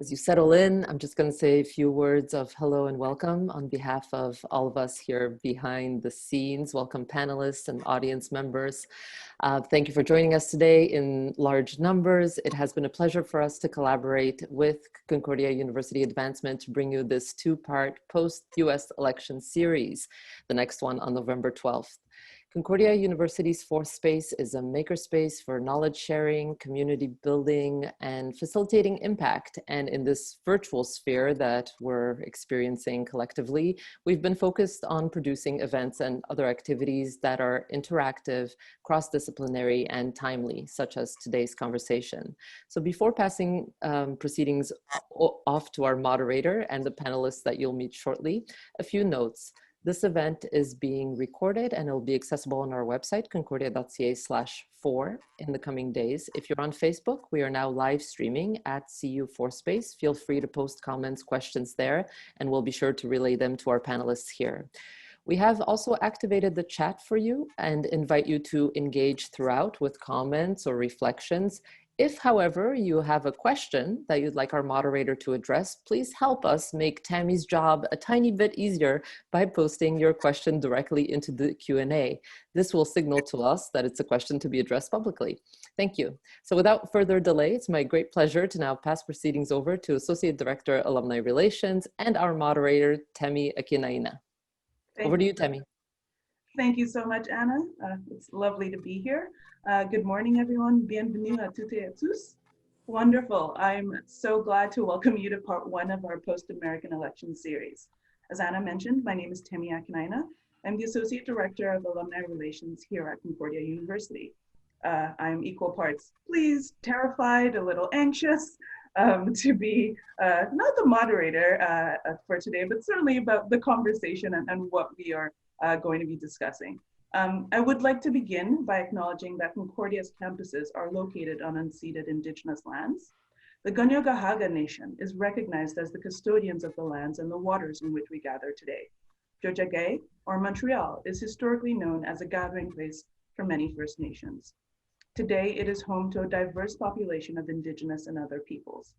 As you settle in, I'm just going to say a few words of hello and welcome on behalf of all of us here behind the scenes. Welcome panelists and audience members. Thank you for joining us today in large numbers. It has been a pleasure for us to collaborate with Concordia University Advancement to bring you this two-part post-US election series, the next one on November 12th. Concordia University's fourth space is a makerspace for knowledge sharing, community building, and facilitating impact. And in this virtual sphere that we're experiencing collectively, we've been focused on producing events and other activities that are interactive, cross-disciplinary, and timely, such as today's conversation. So before passing proceedings off to our moderator and the panelists that you'll meet shortly, a few notes. This event is being recorded and it'll be accessible on our website, concordia.ca/4 in the coming days. If you're on Facebook, we are now live streaming at CU4Space. Feel free to post comments, questions there, and we'll be sure to relay them to our panelists here. We have also activated the chat for you and invite you to engage throughout with comments or reflections. If, however, you have a question that you'd like our moderator to address, please help us make Temi's job a tiny bit easier by posting your question directly into the Q&A. This will signal to us that it's a question to be addressed publicly. Thank you. So without further delay, it's my great pleasure to now pass proceedings over to Associate Director, Alumni Relations, and our moderator, Temi Akin-Aina. Over to you, Temi. Thank you so much, Anna. It's lovely to be here. Good morning, everyone. Bienvenue à toutes et à tous. Wonderful. I'm so glad to welcome you to part one of our post-American election series. As Anna mentioned, my name is Temi Akin-Aina. I'm the Associate Director of Alumni Relations here at Concordia University. I'm equal parts pleased, terrified, a little anxious to be not the moderator for today, but certainly about the conversation and what we are going to be discussing. I would like to begin by acknowledging that Concordia's campuses are located on unceded Indigenous lands. The Ganyo-Gahaga Nation is recognized as the custodians of the lands and the waters in which we gather today. Jojagay, or Montreal, is historically known as a gathering place for many First Nations. Today, it is home to a diverse population of Indigenous and other peoples.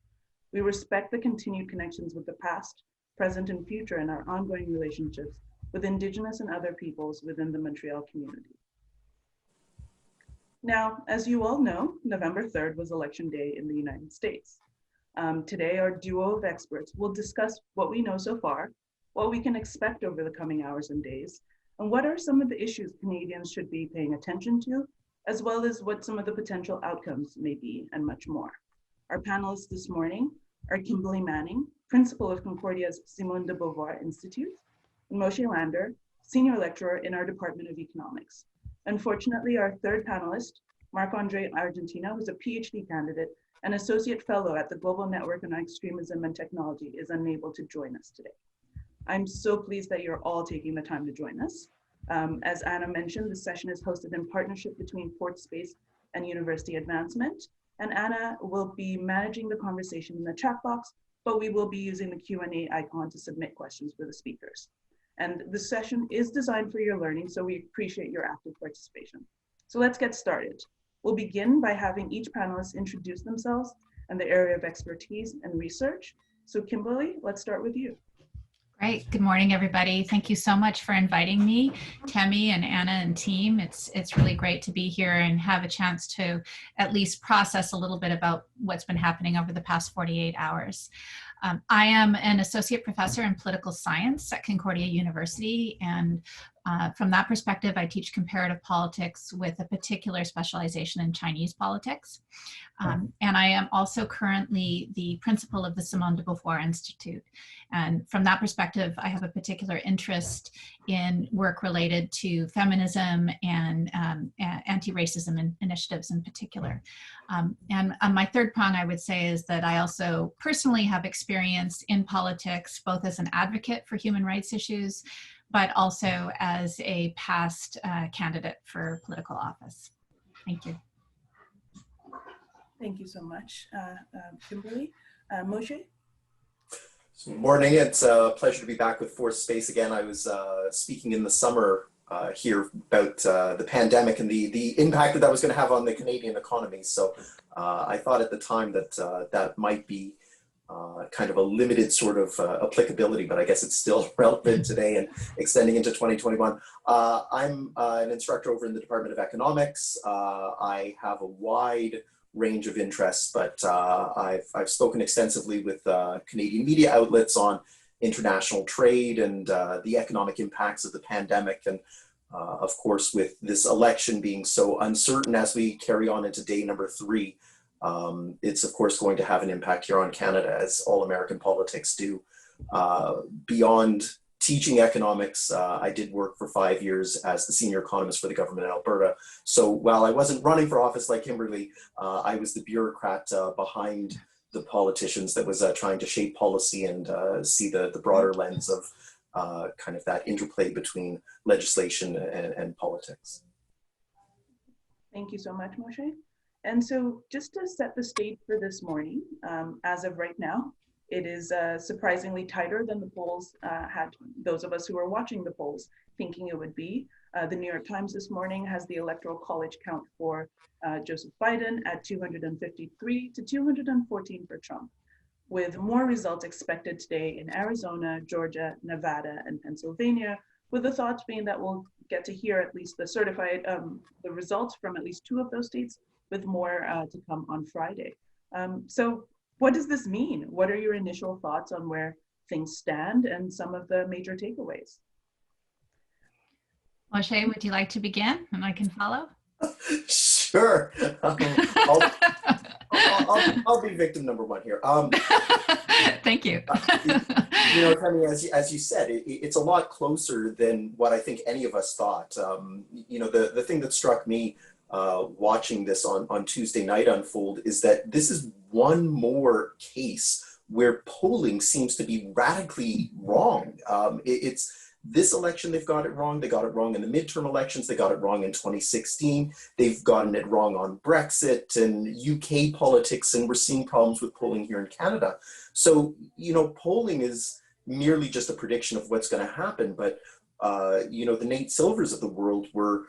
We respect the continued connections with the past, present, and future in our ongoing relationships with Indigenous and other peoples within the Montreal community. Now, as you all know, November 3rd was Election Day in the United States. Today, our duo of experts will discuss what we know so far, what we can expect over the coming hours and days, and what are some of the issues Canadians should be paying attention to, as well as what some of the potential outcomes may be, and much more. Our panelists this morning are Kimberley Manning, Principal of Concordia's Simone de Beauvoir Institute, and Moshe Lander, Senior Lecturer in our Department of Economics. Unfortunately, our third panelist, Marc-André Argentino, who's a PhD candidate and Associate Fellow at the Global Network on Extremism and Technology, is unable to join us today. I'm so pleased that you're all taking the time to join us. As Anna mentioned, this session is hosted in partnership between Fourth Space and University Advancement, and Anna will be managing the conversation in the chat box, but we will be using the Q&A icon to submit questions for the speakers. And the session is designed for your learning, so we appreciate your active participation. So let's get started. We'll begin by having each panelist introduce themselves and the area of expertise and research. So Kimberley, let's start with you. Great. Good morning, everybody. Thank you so much for inviting me, Temi and Anna and team. It's really great to be here and have a chance to at least process a little bit about what's been happening over the past 48 hours. I am an associate professor in political science at Concordia University, and from that perspective, I teach comparative politics with a particular specialization in Chinese politics. And I am also currently the principal of the Simone de Beauvoir Institute. And from that perspective, I have a particular interest in work related to feminism and anti-racism initiatives in particular. And on my third prong, I would say, is that I also personally have experience in politics, both as an advocate for human rights issues, but also as a past candidate for political office. Thank you. Thank you so much, Kimberley. Moshe? Good morning. It's a pleasure to be back with Fourth Space again. I was speaking in the summer here about the pandemic and the impact that was going to have on the Canadian economy. So I thought at the time that that might be kind of a limited sort of applicability, but I guess it's still relevant today and extending into 2021. I'm an instructor over in the Department of Economics. I have a wide range of interests, but I've spoken extensively with Canadian media outlets on international trade and the economic impacts of the pandemic. And of course, with this election being so uncertain as we carry on into day number 3, it's of course going to have an impact here on Canada, as all American politics do. Beyond teaching economics, I did work for 5 years as the senior economist for the government in Alberta. So while I wasn't running for office like Kimberley, I was the bureaucrat behind the politicians that was trying to shape policy and see the broader lens of kind of that interplay between legislation and politics. Thank you so much, Moshe. And so just to set the stage for this morning, as of right now, it is surprisingly tighter than the polls had those of us who are watching the polls thinking it would be. The New York Times this morning has the Electoral College count for Joseph Biden at 253 to 214 for Trump, with more results expected today in Arizona, Georgia, Nevada, and Pennsylvania, with the thoughts being that we'll get to hear at least the certified, the results from at least 2 of those states, with more to come on Friday. So what does this mean? What are your initial thoughts on where things stand and some of the major takeaways? Moshe, would you like to begin and I can follow? Sure. I'll be victim number 1 here. Thank you. You know, Temi, as you said, it's a lot closer than what I think any of us thought. You know, the thing that struck me watching this on Tuesday night unfold is that this is one more case where polling seems to be radically wrong. It's this election, they've got it wrong. They got it wrong in the midterm elections. They got it wrong in 2016. They've gotten it wrong on Brexit and UK politics, and we're seeing problems with polling here in Canada. So, you know, polling is merely just a prediction of what's going to happen. But, you know, the Nate Silvers of the world were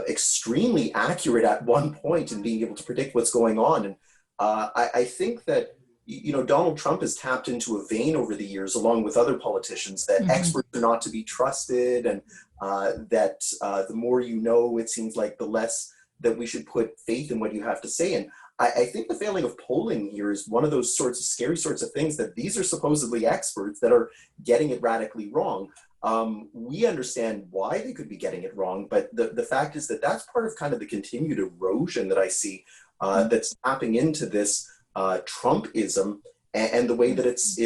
extremely accurate at one point in being able to predict what's going on. And I think that, you know, Donald Trump has tapped into a vein over the years, along with other politicians, that experts are not to be trusted, and that the more you know, it seems like the less that we should put faith in what you have to say. And I think the failing of polling here is one of those sorts of scary sorts of things, that these are supposedly experts that are getting it radically wrong. We understand why they could be getting it wrong, but the fact is that that's part of kind of the continued erosion that I see that's tapping into this Trumpism, and the way that it's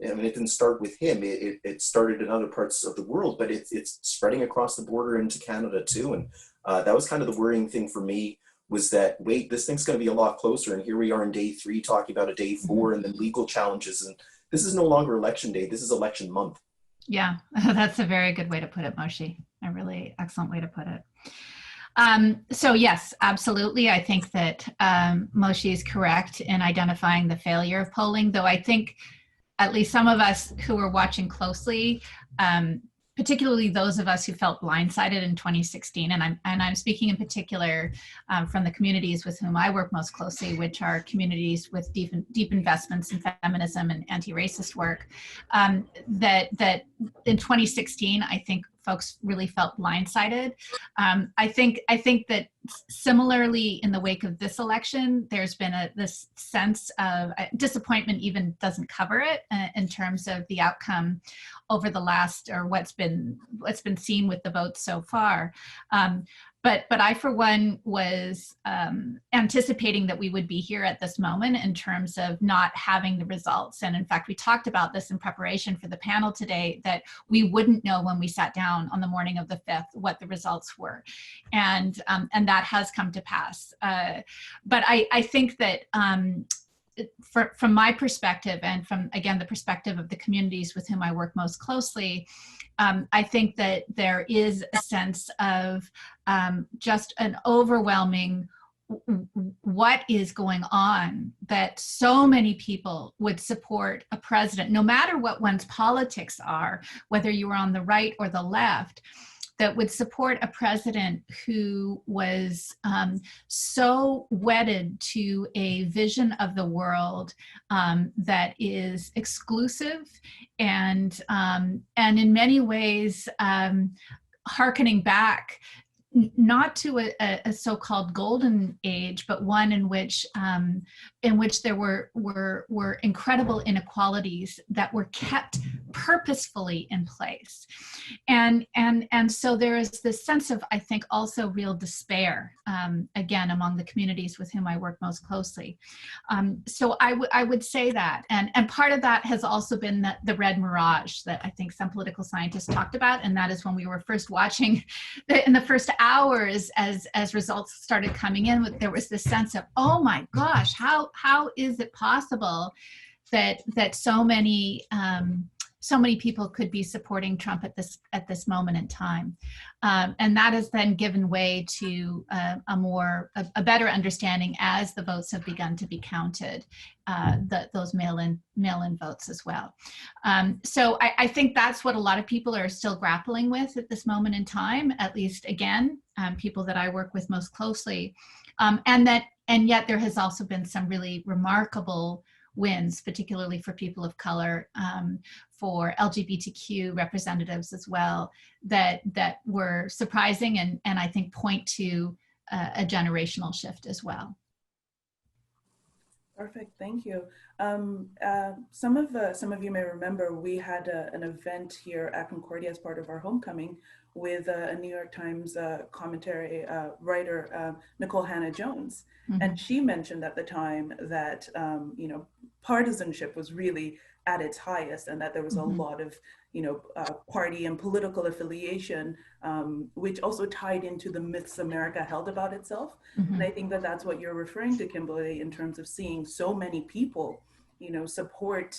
I mean, it didn't start with him. It started in other parts of the world, but it's spreading across the border into Canada too. And that was kind of the worrying thing for me, was that, wait, this thing's going to be a lot closer. And here we are in day 3 talking about a day 4 and then legal challenges. And this is no longer election day. This is election month. Yeah, that's a very good way to put it, Moshe. A really excellent way to put it. So yes, absolutely. I think that Moshe is correct in identifying the failure of polling, though I think at least some of us who were watching closely, particularly those of us who felt blindsided in 2016, and I'm speaking in particular from the communities with whom I work most closely, which are communities with deep investments in feminism and anti-racist work, that in 2016, I think folks really felt blindsided. I think that similarly in the wake of this election, there's been this sense of disappointment, even doesn't cover it in terms of the outcome over the last, or what's been seen with the votes so far. But I, for one, was anticipating that we would be here at this moment in terms of not having the results. And in fact, we talked about this in preparation for the panel today, that we wouldn't know when we sat down on the morning of the 5th what the results were. And that has come to pass. But I think that from my perspective, and from, again, the perspective of the communities with whom I work most closely, I think that there is a sense of just an overwhelming what is going on, that so many people would support a president, no matter what one's politics are, whether you are on the right or the left, that would support a president who was so wedded to a vision of the world that is exclusive and in many ways hearkening back not to a so-called golden age, but one in which there were incredible inequalities that were kept purposefully in place, and so there is this sense of, I think, also real despair again among the communities with whom I work most closely. So I would say that, and part of that has also been the red mirage that I think some political scientists talked about, and that is when we were first watching in the first hours as results started coming in, there was this sense of, oh my gosh, how is it possible that so many people could be supporting Trump at this moment in time, and that has then given way to a better understanding as the votes have begun to be counted, those mail-in votes as well. So I think that's what a lot of people are still grappling with at this moment in time, at least again, people that I work with most closely, and yet there has also been some really remarkable wins, particularly for people of color, for LGBTQ representatives as well, that were surprising and I think point to a generational shift as well. Perfect, thank you. Some of you may remember we had an event here at Concordia as part of our homecoming with a New York Times commentary writer, Nikole Hannah-Jones. Mm-hmm. And she mentioned at the time that partisanship was really at its highest, and that there was mm-hmm. a lot of party and political affiliation, which also tied into the myths America held about itself. Mm-hmm. And I think that that's what you're referring to, Kimberley, in terms of seeing so many people, support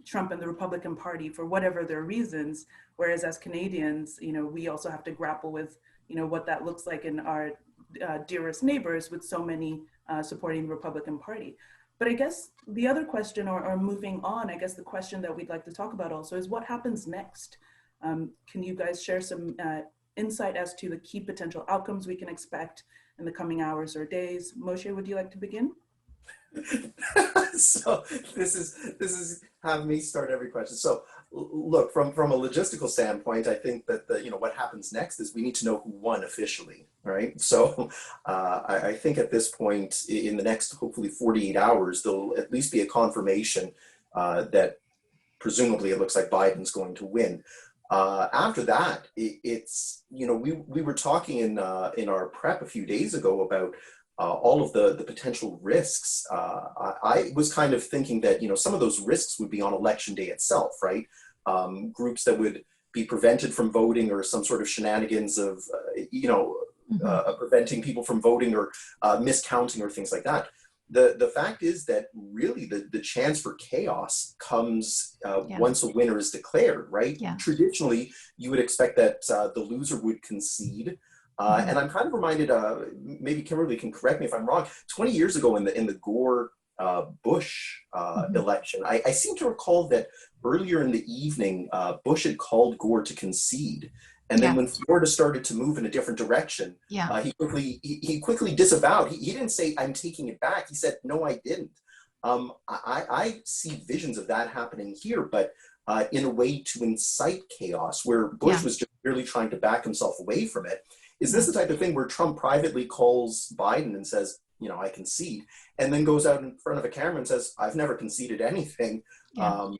Trump and the Republican Party for whatever their reasons. Whereas as Canadians, we also have to grapple with, what that looks like in our dearest neighbors, with so many supporting the Republican Party. But I guess the other question, or moving on, I guess the question that we'd like to talk about also is what happens next? Can you guys share some insight as to the key potential outcomes we can expect in the coming hours or days? Moshe, would you like to begin? So this is having me start every question. So look, from a logistical standpoint, I think that what happens next is we need to know who won officially, right? So I think at this point in the next hopefully 48 hours, there'll at least be a confirmation that presumably it looks like Biden's going to win. After that, it's we were talking in our prep a few days ago about all of the potential risks. I was kind of thinking that, some of those risks would be on election day itself, right? Groups that would be prevented from voting, or some sort of shenanigans of, preventing people from voting, or miscounting, or things like that. The fact is that really the chance for chaos comes once a winner is declared, right? Yeah. Traditionally, you would expect that the loser would concede. And I'm kind of reminded, maybe Kimberley can correct me if I'm wrong, 20 years ago in the Gore Bush election, I seem to recall that earlier in the evening, Bush had called Gore to concede. And then when Florida started to move in a different direction, he quickly disavowed. He didn't say, "I'm taking it back." He said, "No, I didn't." I see visions of that happening here, but in a way to incite chaos, where Bush was just really trying to back himself away from it. Is this the type of thing where Trump privately calls Biden and says, I concede, and then goes out in front of a camera and says, "I've never conceded anything.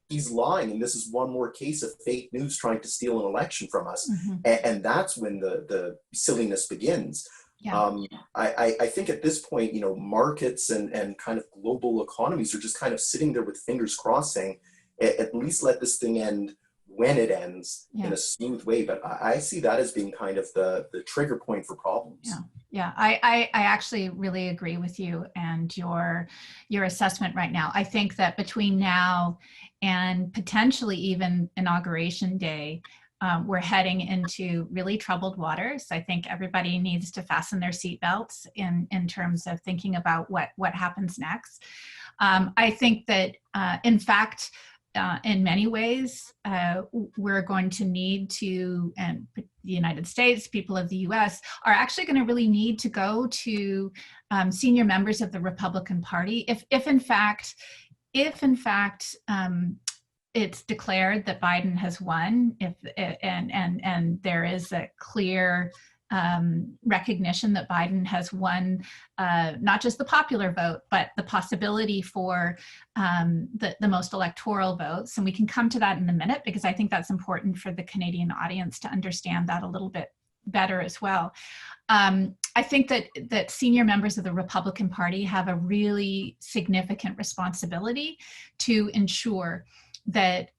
He's lying, and this is one more case of fake news trying to steal an election from us." And that's when the silliness begins. I think at this point, markets and kind of global economies are just kind of sitting there with fingers crossed saying, at least let this thing end when it ends in a smooth way. But I see that as being kind of the trigger point for problems. I actually really agree with you and your assessment right now. I think that between now and potentially even Inauguration Day, we're heading into really troubled waters. I think everybody needs to fasten their seatbelts in terms of thinking about what happens next. I think that, in fact, in many ways, we're going to need to, and the United States, people of the US, are actually going to really need to go to senior members of the Republican Party if in fact, it's declared that Biden has won, and there is a clear recognition that Biden has won not just the popular vote, but the possibility for the most electoral votes. And we can come to that in a minute, because I think that's important for the Canadian audience to understand that a little bit better as well. I think that senior members of the Republican Party have a really significant responsibility to ensure that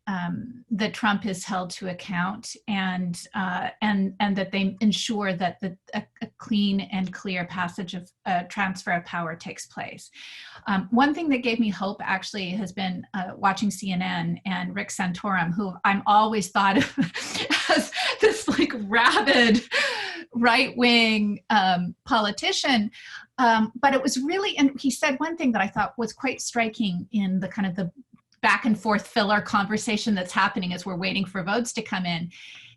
that Trump is held to account, and that they ensure that a clean and clear passage of transfer of power takes place. One thing that gave me hope actually has been watching CNN and Rick Santorum, who I'm always thought of as this like rabid right-wing politician. But it was really, and he said one thing that I thought was quite striking in the kind of the back and forth filler conversation that's happening as we're waiting for votes to come in.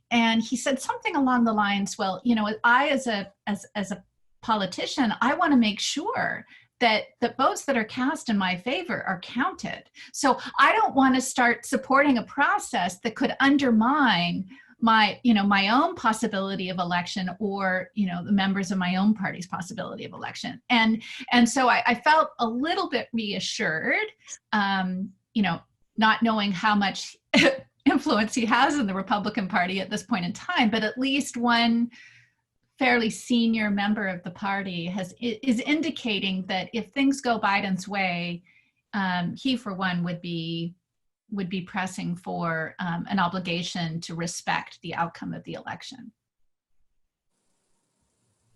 And he said something along the lines, well, you know, I as a politician, I want to make sure that the votes that are cast in my favor are counted. So I don't want to start supporting a process that could undermine my own possibility of election, or, you know, the members of my own party's possibility of election. And so I felt a little bit reassured, you know, not knowing how much influence he has in the Republican Party at this point in time, but at least one fairly senior member of the party is indicating that if things go Biden's way, he for one would be pressing for an obligation to respect the outcome of the election.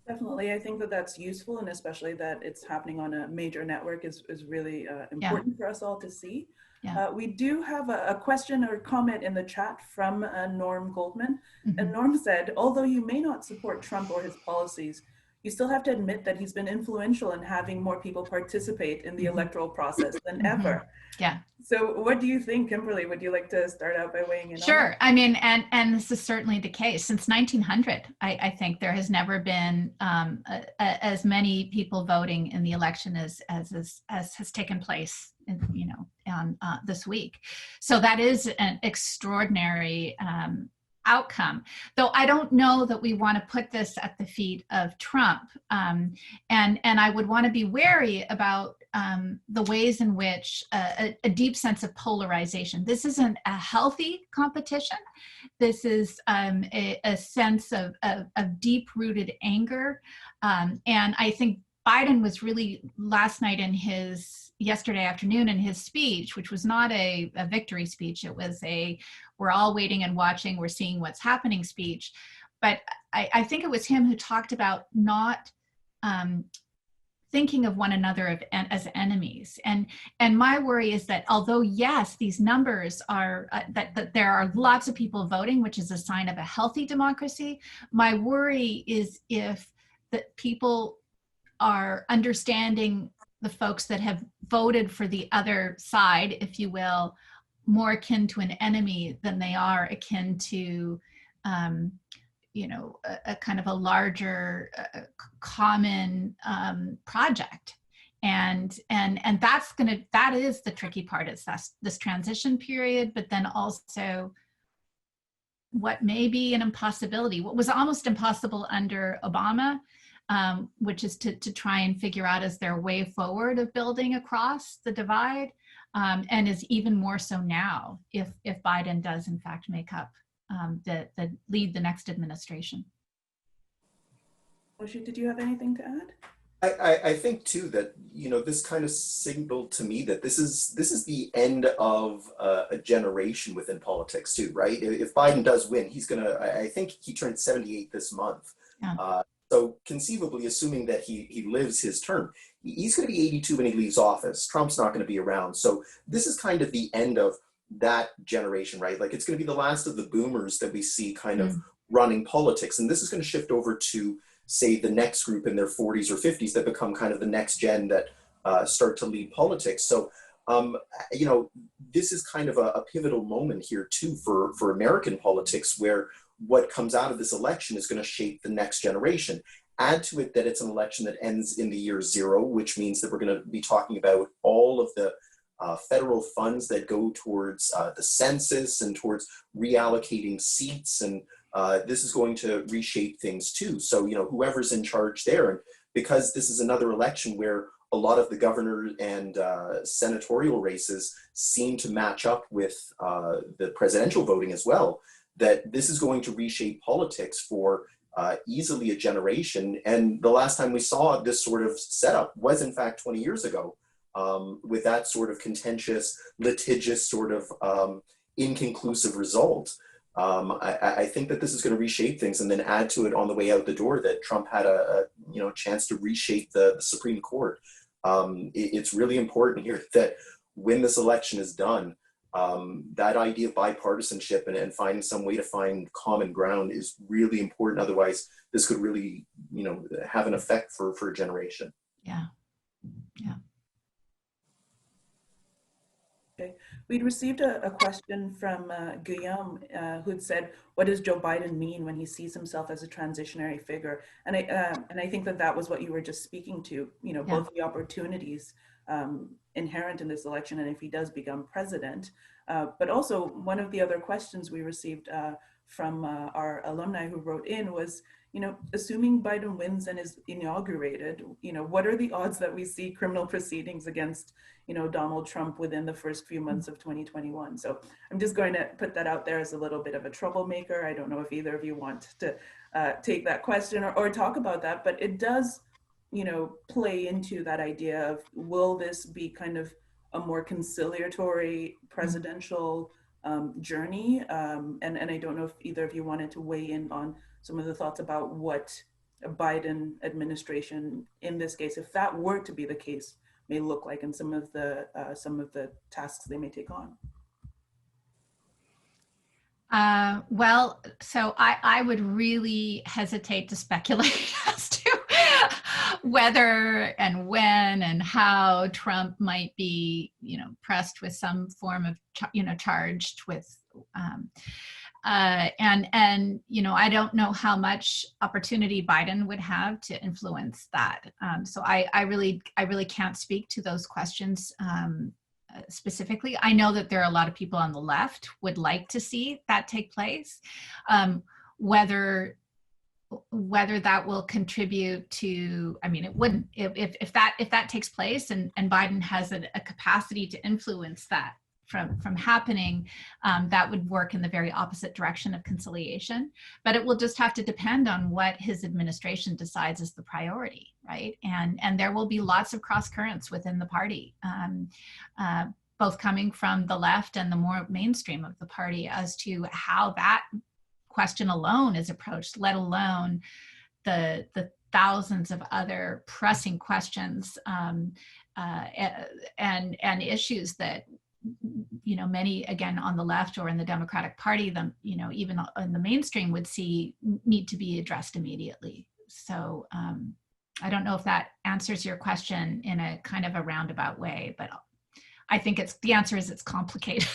Definitely, I think that that's useful, and especially that it's happening on a major network is really important for us all to see. Yeah. We do have a question or comment in the chat from Norm Goldman. Mm-hmm. And Norm said, although you may not support Trump or his policies, you still have to admit that he's been influential in having more people participate in the electoral process than ever. Yeah. So what do you think, Kimberley? Would you like to start out by weighing in? Sure. I mean, and this is certainly the case. Since 1900, I think there has never been as many people voting in the election as has taken place, on this week. So that is an extraordinary outcome, though I don't know that we want to put this at the feet of Trump, and I would want to be wary about the ways in which a deep sense of polarization. This isn't a healthy competition. This is a sense of deep-rooted anger, and I think Biden was really yesterday afternoon in his speech, which was not a victory speech. It was we're all waiting and watching, we're seeing what's happening speech. But I think it was him who talked about not thinking of one another as enemies. And my worry is that although, yes, these numbers are, that there are lots of people voting, which is a sign of a healthy democracy, my worry is if that people are understanding the folks that have voted for the other side, if you will, more akin to an enemy than they are akin to, a kind of a larger common project. And that is the tricky part, is this transition period, but then also what may be an impossibility, what was almost impossible under Obama, which is to try and figure out, is there a way forward of building across the divide, and is even more so now if Biden does in fact make up the lead the next administration. Moshe, did you have anything to add? I think too that this kind of signaled to me that this is the end of a generation within politics too, right? If Biden does win, I think he turned 78 this month. Yeah. So conceivably, assuming that he lives his term, he's going to be 82 when he leaves office. Trump's not going to be around. So this is kind of the end of that generation, right? Like, it's going to be the last of the boomers that we see kind of running politics. And this is going to shift over to, say, the next group in their 40s or 50s that become kind of the next gen that start to lead politics. So you know, this is kind of a pivotal moment here too for American politics, where what comes out of this election is going to shape the next generation. Add to it that it's an election that ends in the year zero, which means that we're going to be talking about all of the federal funds that go towards the census and towards reallocating seats. And this is going to reshape things too. So, you know, whoever's in charge there, and because this is another election where a lot of the governor and senatorial races seem to match up with the presidential voting as well, that this is going to reshape politics for easily a generation. And the last time we saw this sort of setup was in fact 20 years ago, with that sort of contentious, litigious sort of inconclusive result. I think that this is going to reshape things, and then add to it on the way out the door that Trump had a chance to reshape the Supreme Court. It's really important here that when this election is done, that idea of bipartisanship and finding some way to find common ground is really important. Otherwise, this could really, have an effect for a generation. Yeah. Yeah. Okay. We'd received a question from Guillaume, who had said, what does Joe Biden mean when he sees himself as a transitionary figure? And I think that was what you were just speaking to, both the opportunities inherent in this election, and if he does become president. But also, one of the other questions we received from our alumni who wrote in was, assuming Biden wins and is inaugurated, what are the odds that we see criminal proceedings against, Donald Trump within the first few months of 2021? So I'm just going to put that out there as a little bit of a troublemaker. I don't know if either of you want to take that question or talk about that, but it does, play into that idea of, will this be kind of a more conciliatory presidential journey? And I don't know if either of you wanted to weigh in on some of the thoughts about what a Biden administration, in this case, if that were to be the case, may look like, and some of the tasks they may take on. Well, so I would really hesitate to speculate as to whether and when and how Trump might be, pressed with some form of, charged with, I don't know how much opportunity Biden would have to influence that. So I really can't speak to those questions specifically. I know that there are a lot of people on the left would like to see that take place. Whether that will contribute to, it wouldn't, if that takes place and Biden has a capacity to influence that from happening, that would work in the very opposite direction of conciliation. But it will just have to depend on what his administration decides is the priority, right? And there will be lots of cross currents within the party, both coming from the left and the more mainstream of the party, as to how that question alone is approached, let alone the thousands of other pressing questions and issues that many, again, on the left or in the Democratic Party, even in the mainstream, would see need to be addressed immediately. So I don't know if that answers your question in a kind of a roundabout way, but I think the answer is it's complicated.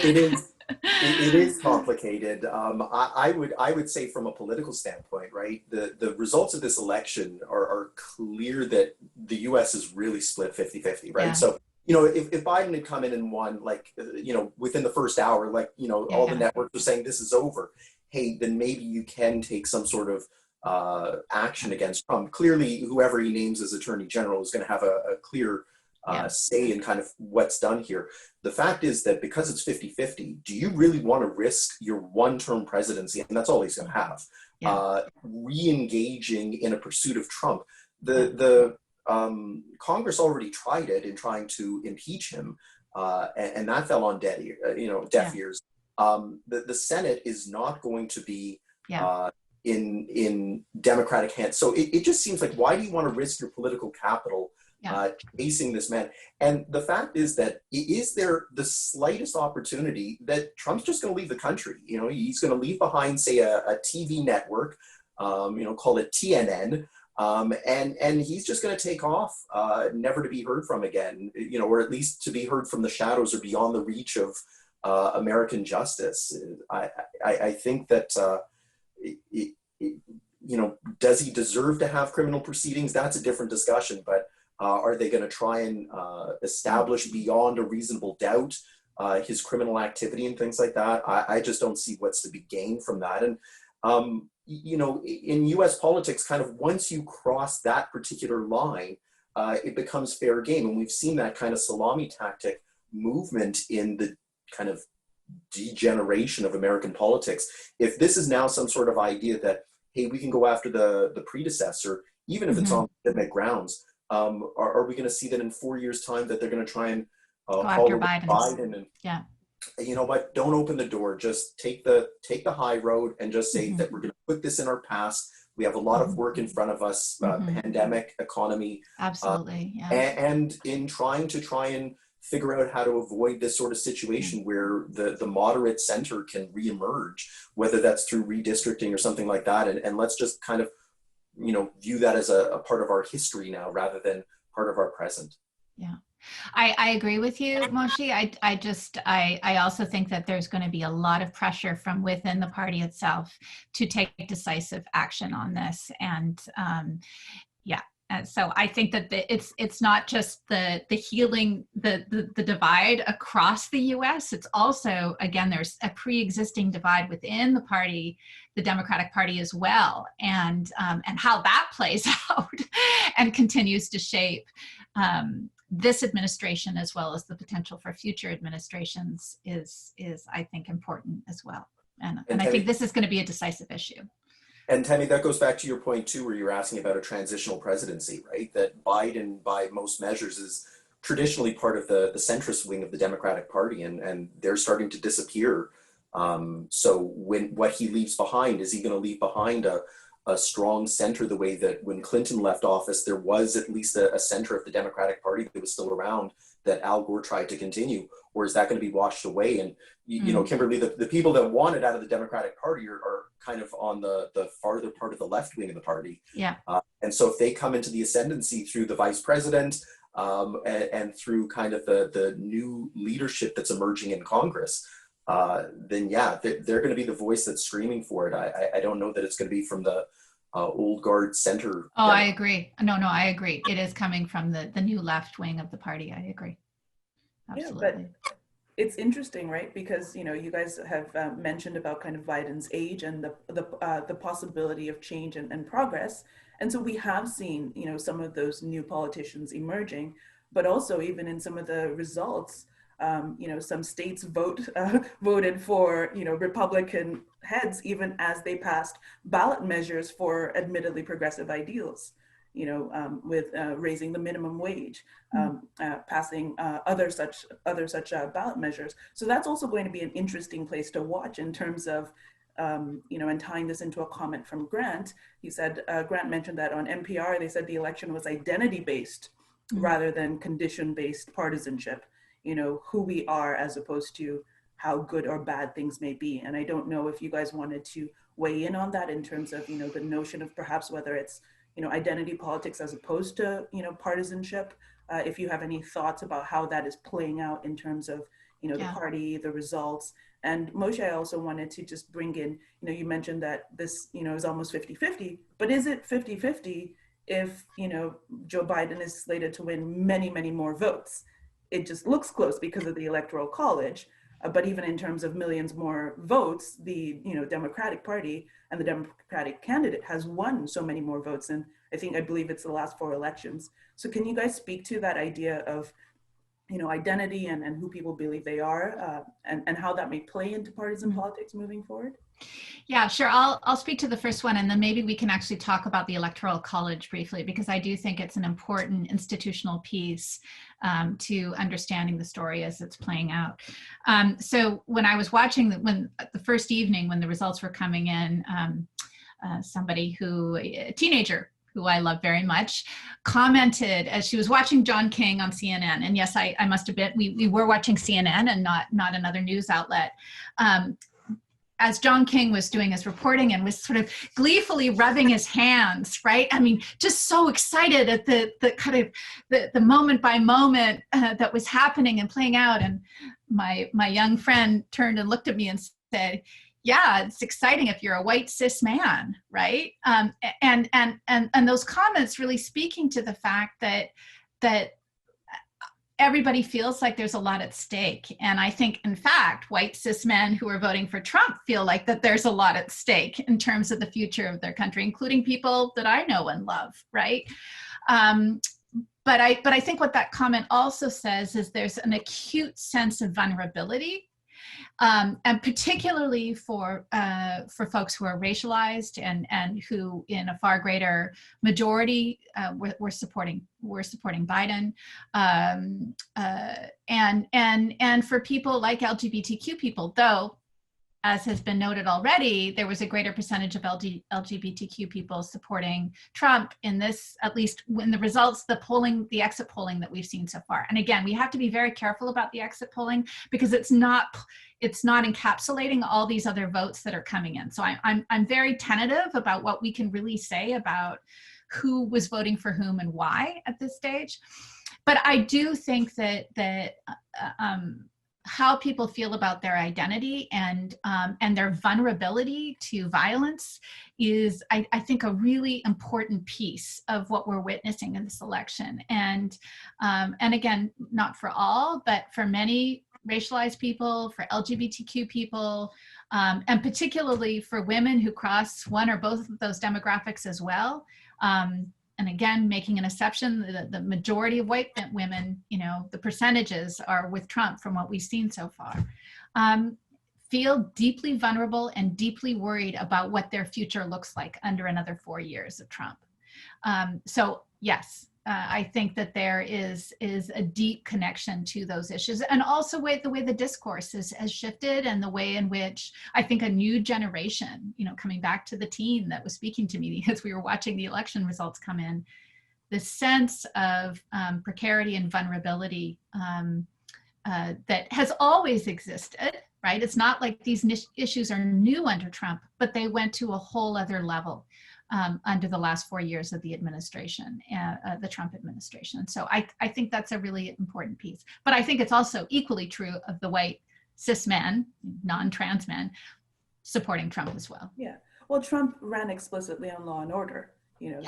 It is. It is complicated. I would say, from a political standpoint, right, the results of this election are clear that the U.S. is really split 50-50, right? Yeah. So, if Biden had come in and won, within the first hour, all the networks were saying this is over, hey, then maybe you can take some sort of action against Trump. Clearly, whoever he names as Attorney General is going to have a clear say in kind of what's done here. The fact is that because it's 50-50, do you really want to risk your one-term presidency, and that's all he's going to have, re-engaging in a pursuit of Trump? The Congress already tried it in trying to impeach him, and that fell on deaf ears. The Senate is not going to be in Democratic hands. So it just seems like, why do you want to risk your political capital chasing this man? And the fact is that, is there the slightest opportunity that Trump's just going to leave the country? He's going to leave behind, say, a TV network, call it TNN, And he's just going to take off, never to be heard from again, or at least to be heard from the shadows or beyond the reach of American justice. I think that, does he deserve to have criminal proceedings? That's a different discussion, but are they going to try and establish beyond a reasonable doubt his criminal activity and things like that? I just don't see what's to be gained from that. And, in US politics, kind of once you cross that particular line, it becomes fair game. And we've seen that kind of salami tactic movement in the kind of degeneration of American politics. If this is now some sort of idea that, hey, we can go after the predecessor, even if it's on legitimate grounds, are we going to see that in 4 years' time that they're going to try and go after Biden? And, yeah. You know what? Don't open the door. Just take the high road and just say that we're going to put this in our past. We have a lot of work in front of us, pandemic, economy. Absolutely. Yeah. And in try and figure out how to avoid this sort of situation where the moderate center can reemerge, whether that's through redistricting or something like that. And let's just kind of, view that as a part of our history now rather than part of our present. Yeah. I agree with you, Moshe. I also think that there's going to be a lot of pressure from within the party itself to take decisive action on this. And so I think that it's not just the healing, the divide across the US. It's also, again, there's a pre-existing divide within the party, the Democratic Party as well, and how that plays out and continues to shape this administration as well as the potential for future administrations is I think important as well. And I think this is going to be a decisive issue. And Temi, that goes back to your point too, where you're asking about a transitional presidency, right? That Biden, by most measures, is traditionally part of the centrist wing of the Democratic Party, and they're starting to disappear. So what he leaves behind, is he going to leave behind a strong center the way that when Clinton left office, there was at least a center of the Democratic Party that was still around that Al Gore tried to continue? Or is that going to be washed away? And, Kimberley, the people that want it out of the Democratic Party are kind of on the farther part of the left wing of the party. Yeah. And so if they come into the ascendancy through the vice president and through kind of the new leadership that's emerging in Congress, then yeah, they're going to be the voice that's screaming for it. I don't know that it's going to be from the old guard center. Oh, I agree. No, I agree. It is coming from the new left wing of the party. I agree. Absolutely. Yeah, but it's interesting, right? Because, you guys have mentioned about kind of Biden's age and the possibility of change and progress. And so we have seen, some of those new politicians emerging, but also even in some of the results, some states voted for, Republican heads, even as they passed ballot measures for admittedly progressive ideals, with raising the minimum wage, passing other such ballot measures. So that's also going to be an interesting place to watch in terms of, and tying this into a comment from Grant. He said, Grant mentioned that on NPR, they said the election was identity-based rather than condition-based partisanship. Who we are as opposed to how good or bad things may be. And I don't know if you guys wanted to weigh in on that in terms of, the notion of perhaps whether it's, identity politics as opposed to, partisanship. If you have any thoughts about how that is playing out in terms of, the party, the results. And Moshe, I also wanted to just bring in, you mentioned that this, is almost 50-50, but is it 50-50 if, Joe Biden is slated to win many, many more votes? It just looks close because of the Electoral College, but even in terms of millions more votes, the Democratic Party and the Democratic candidate has won so many more votes, and I believe it's the last 4 elections. So can you guys speak to that idea of identity and who people believe they are, and how that may play into partisan politics moving forward? Yeah, sure. I'll speak to the first one, and then maybe we can actually talk about the Electoral College briefly, because I do think it's an important institutional piece to understanding the story as it's playing out. So when I was watching the first evening when the results were coming in, a teenager who I love very much, commented as she was watching John King on CNN. And yes, I must admit, we were watching CNN and not another news outlet. as John King was doing his reporting and was sort of gleefully rubbing his hands, right? I mean, just so excited at the kind of the moment by moment that was happening and playing out. And my young friend turned and looked at me and said, yeah, it's exciting if you're a white cis man, right? And those comments really speaking to the fact that everybody feels like there's a lot at stake. And I think, in fact, white cis men who are voting for Trump feel like that there's a lot at stake in terms of the future of their country, including people that I know and love, right? But I think what that comment also says is there's an acute sense of vulnerability, and particularly for folks who are racialized and who, in a far greater majority, were supporting Biden, and for people like LGBTQ people, though, as has been noted already, there was a greater percentage of LGBTQ people supporting Trump in this, at least in the results, the exit polling that we've seen so far. And again, we have to be very careful about the exit polling because it's not encapsulating all these other votes that are coming in. So I'm very tentative about what we can really say about who was voting for whom and why at this stage. But I do think that how people feel about their identity and their vulnerability to violence is, I think, a really important piece of what we're witnessing in this election. And again, not for all, but for many racialized people, for LGBTQ people, and particularly for women who cross one or both of those demographics as well. And again, making an exception, the majority of white women, the percentages are with Trump from what we've seen so far, feel deeply vulnerable and deeply worried about what their future looks like under another 4 years of Trump. So yes, I think that there is a deep connection to those issues, and also the way the discourse has shifted, and the way in which I think a new generation, coming back to the teen that was speaking to me as we were watching the election results come in, the sense of precarity and vulnerability that has always existed, right? It's not like these issues are new under Trump, but they went to a whole other level under the last 4 years of the administration, the Trump administration. So I think that's a really important piece. But I think it's also equally true of the white cis men, non-trans men, supporting Trump as well. Yeah, well, Trump ran explicitly on law and order,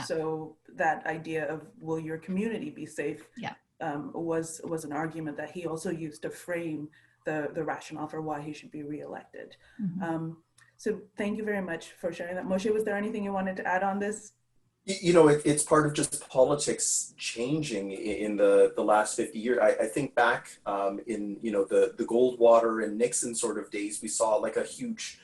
so that idea of will your community be safe was an argument that he also used to frame the rationale for why he should be reelected. Mm-hmm. So thank you very much for sharing that. Moshe, was there anything you wanted to add on this? It's part of just politics changing in the last 50 years. I think back in, the Goldwater and Nixon sort of days, we saw like a huge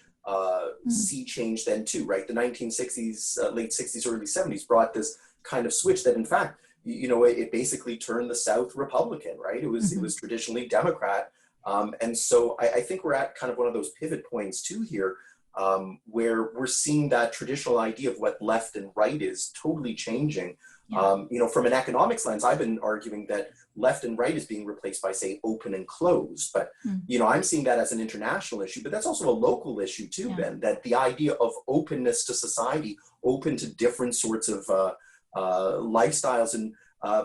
sea change then too, right? The 1960s, late 60s, early 70s brought this kind of switch that in fact, it basically turned the South Republican, right? It was traditionally Democrat. And so I think we're at kind of one of those pivot points too here, where we're seeing that traditional idea of what left and right is totally changing. Yeah. From an economics lens, I've been arguing that left and right is being replaced by, say, open and closed. But, I'm seeing that as an international issue, but that's also a local issue too, Ben, that the idea of openness to society, open to different sorts of lifestyles and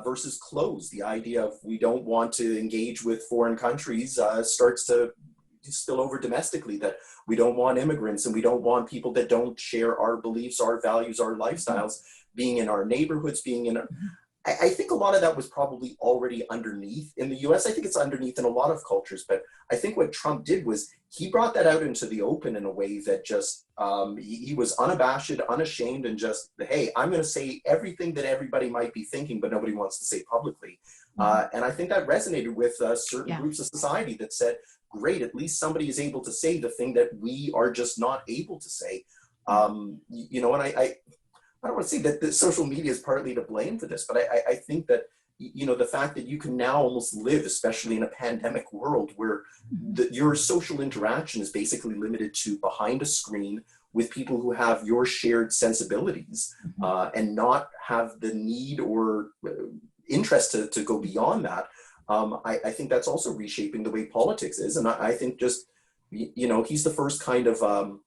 versus closed. The idea of we don't want to engage with foreign countries starts to spill over domestically, that we don't want immigrants and we don't want people that don't share our beliefs, our values, our lifestyles being in our neighborhoods, being in I think a lot of that was probably already underneath in the US. I think it's underneath in a lot of cultures, but I think what Trump did was he brought that out into the open in a way that just, he was unabashed, unashamed, and just, hey, I'm going to say everything that everybody might be thinking, but nobody wants to say publicly. And I think that resonated with certain groups of society that said, great, at least somebody is able to say the thing that we are just not able to say. And I don't want to say that social media is partly to blame for this, but I think that, the fact that you can now almost live, especially in a pandemic world, where your social interaction is basically limited to behind a screen with people who have your shared sensibilities and not have the need or interest to go beyond that. I think that's also reshaping the way politics is. And I think just he's the first kind of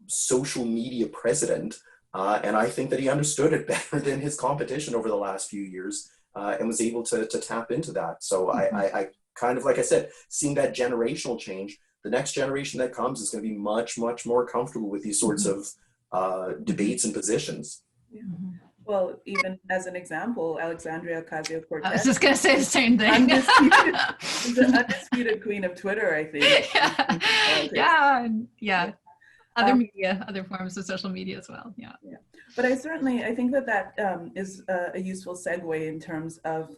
social media president. And I think that he understood it better than his competition over the last few years, and was able to tap into that. So I kind of, like I said, seeing that generational change, the next generation that comes is going to be much, much more comfortable with these sorts of debates and positions. Yeah. Well, even as an example, Alexandria Ocasio-Cortez. I was just going to say the same thing. The undisputed queen of Twitter, I think. Yeah. Other media, other forms of social media as well. Yeah. But I think that is a useful segue in terms of,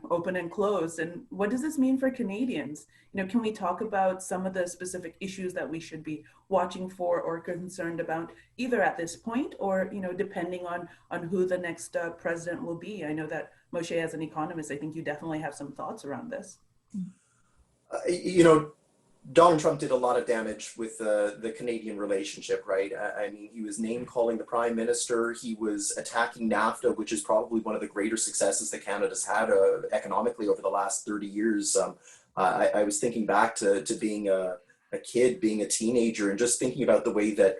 open and closed. And what does this mean for Canadians? Can we talk about some of the specific issues that we should be watching for or concerned about, either at this point or, depending on who the next president will be? I know that Moshe, as an economist, I think you definitely have some thoughts around this. Donald Trump did a lot of damage with the Canadian relationship, right? I mean, he was name calling the prime minister. He was attacking NAFTA, which is probably one of the greater successes that Canada's had economically over the last 30 years. I was thinking back to being a kid, being a teenager, and just thinking about the way that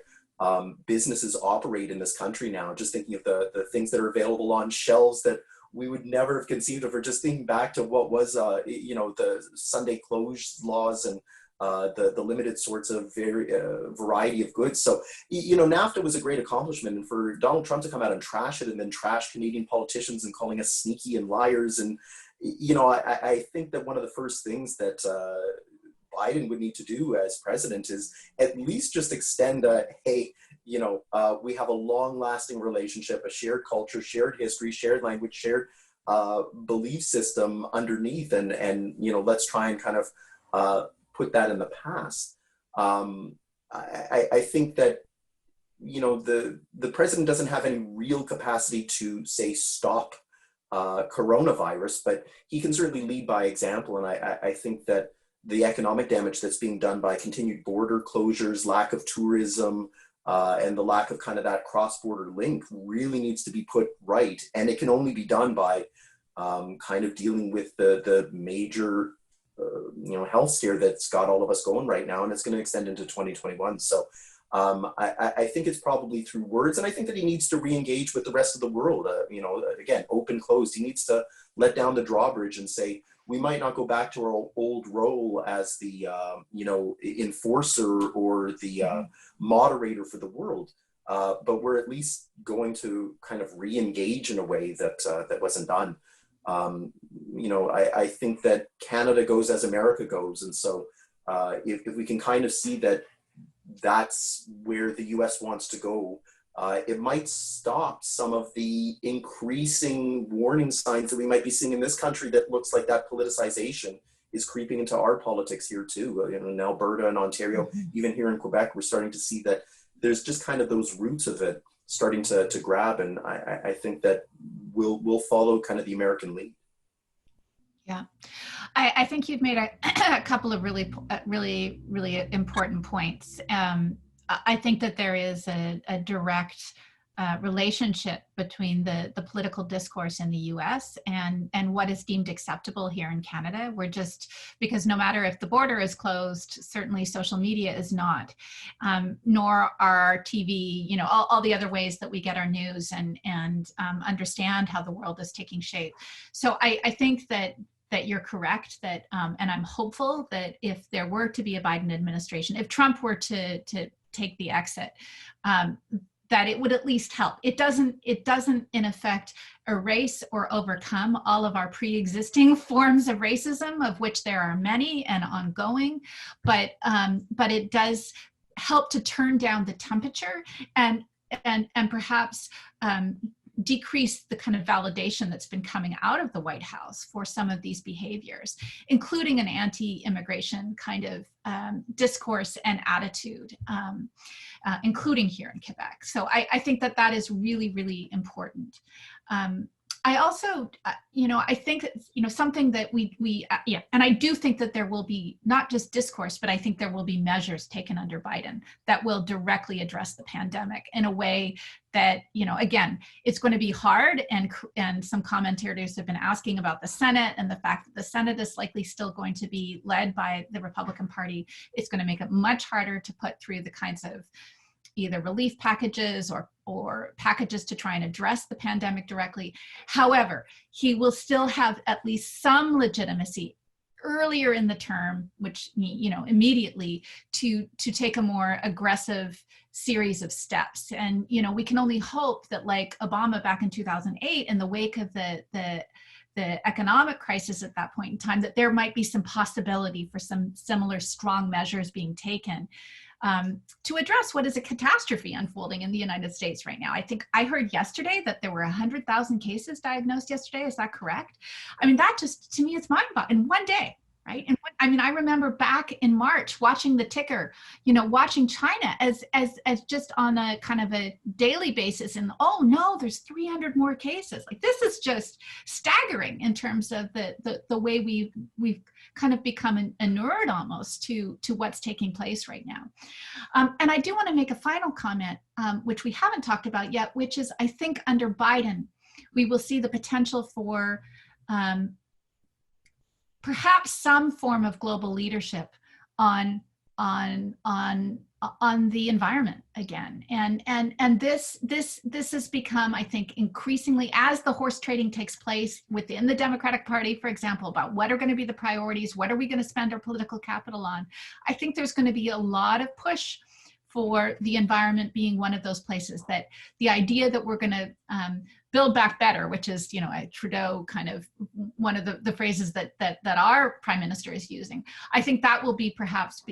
businesses operate in this country now, just thinking of the things that are available on shelves that we would never have conceived of, or just thinking back to what was, the Sunday close laws and the limited sorts of variety of goods. So, NAFTA was a great accomplishment, and for Donald Trump to come out and trash it and then trash Canadian politicians and calling us sneaky and liars. And, I think that one of the first things that Biden would need to do as president is at least just extend we have a long lasting relationship, a shared culture, shared history, shared language, shared belief system underneath. And let's try and kind of put that in the past. I think that, the president doesn't have any real capacity to say stop coronavirus, but he can certainly lead by example. And I think that the economic damage that's being done by continued border closures, lack of tourism, and the lack of kind of that cross-border link really needs to be put right. And it can only be done by kind of dealing with the major health scare that's got all of us going right now, and it's going to extend into 2021. So I think it's probably through words, and I think that he needs to re-engage with the rest of the world. Again, open, closed. He needs to let down the drawbridge and say, we might not go back to our old role as the enforcer or the moderator for the world, but we're at least going to kind of re-engage in a way that wasn't done. I think that Canada goes as America goes. And so if we can kind of see that that's where the US wants to go, it might stop some of the increasing warning signs that we might be seeing in this country that looks like that politicization is creeping into our politics here too. In Alberta and Ontario, even here in Quebec, we're starting to see that there's just kind of those roots of it starting to grab. And I think that we'll follow kind of the American lead. Yeah, I think you've made a couple of really important points. I think that there is a direct relationship between the political discourse in the US and what is deemed acceptable here in Canada. Because no matter if the border is closed, certainly social media is not, nor are TV, all the other ways that we get our news and understand how the world is taking shape. So I think that you're correct that, and I'm hopeful that if there were to be a Biden administration, if Trump were to take the exit, that it would at least help. It doesn't in effect erase or overcome all of our pre-existing forms of racism, of which there are many and ongoing, but it does help to turn down the temperature and perhaps decrease the kind of validation that's been coming out of the White House for some of these behaviors, including an anti-immigration kind of discourse and attitude, including here in Quebec. So I think that is really, really important. I also, I think that, something that and I do think that there will be not just discourse, but I think there will be measures taken under Biden that will directly address the pandemic in a way that, again, it's going to be hard. And some commentators have been asking about the Senate and the fact that the Senate is likely still going to be led by the Republican Party. It's going to make it much harder to put through the kinds of either relief packages or packages to try and address the pandemic directly. However, he will still have at least some legitimacy earlier in the term, which, immediately to take a more aggressive series of steps. And, we can only hope that, like Obama back in 2008, in the wake of the economic crisis at that point in time, that there might be some possibility for some similar strong measures being taken to address what is a catastrophe unfolding in the United States right now. I think I heard yesterday that there were 100,000 cases diagnosed yesterday. Is that correct? I mean, that just, to me, it's mind-boggling in one day, right? And I remember back in March watching the ticker, watching China as just on a kind of a daily basis, and oh no, there's 300 more cases. Like, this is just staggering in terms of the way we've kind of become inured almost to what's taking place right now. And I do want to make a final comment, which we haven't talked about yet, which is, I think under Biden, we will see the potential for perhaps some form of global leadership on the environment again. And this has become, I think, increasingly, as the horse trading takes place within the Democratic Party, for example, about what are going to be the priorities, what are we going to spend our political capital on. I think there's going to be a lot of push for the environment being one of those places, that the idea that we're going to build back better, which is, Trudeau kind of one of the phrases that our prime minister is using. I think that will be perhaps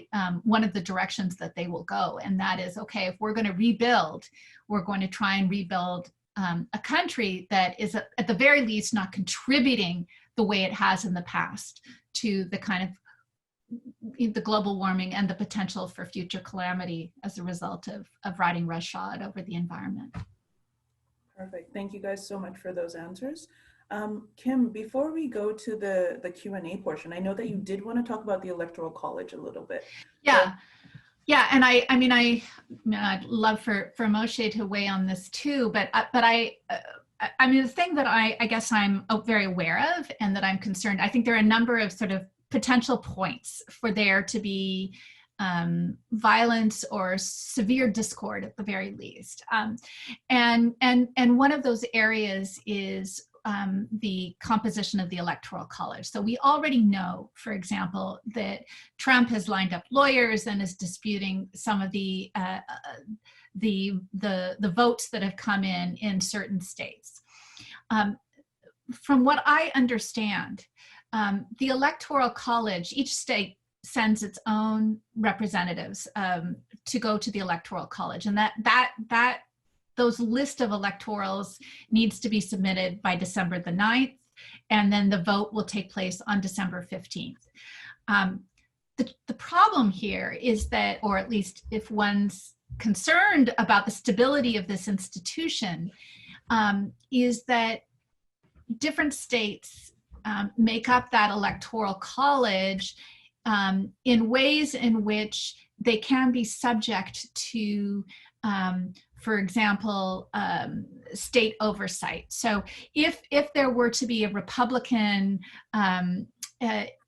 one of the directions that they will go. And that is, okay, if we're going to rebuild, we're going to try and rebuild a country that is at the very least not contributing the way it has in the past to the kind of the global warming and the potential for future calamity as a result of riding roughshod over the environment. Perfect. Thank you guys so much for those answers. Kim, before we go to the Q&A portion, I know that you did want to talk about the Electoral College a little bit. Yeah. So, yeah, and I'd love for Moshe to weigh on this too, but the thing that I guess I'm very aware of and that I'm concerned, I think there are a number of sort of potential points for there to be violence or severe discord at the very least. And one of those areas is the composition of the Electoral College. So we already know, for example, that Trump has lined up lawyers and is disputing some of the votes that have come in certain states. From what I understand, the Electoral College, each state sends its own representatives to go to the Electoral College, and that those list of electorals needs to be submitted by December the 9th, and then the vote will take place on December 15th. The problem here is that, or at least if one's concerned about the stability of this institution, is that different states make up that Electoral College in ways in which they can be subject to, for example, state oversight. So if there were to be a Republican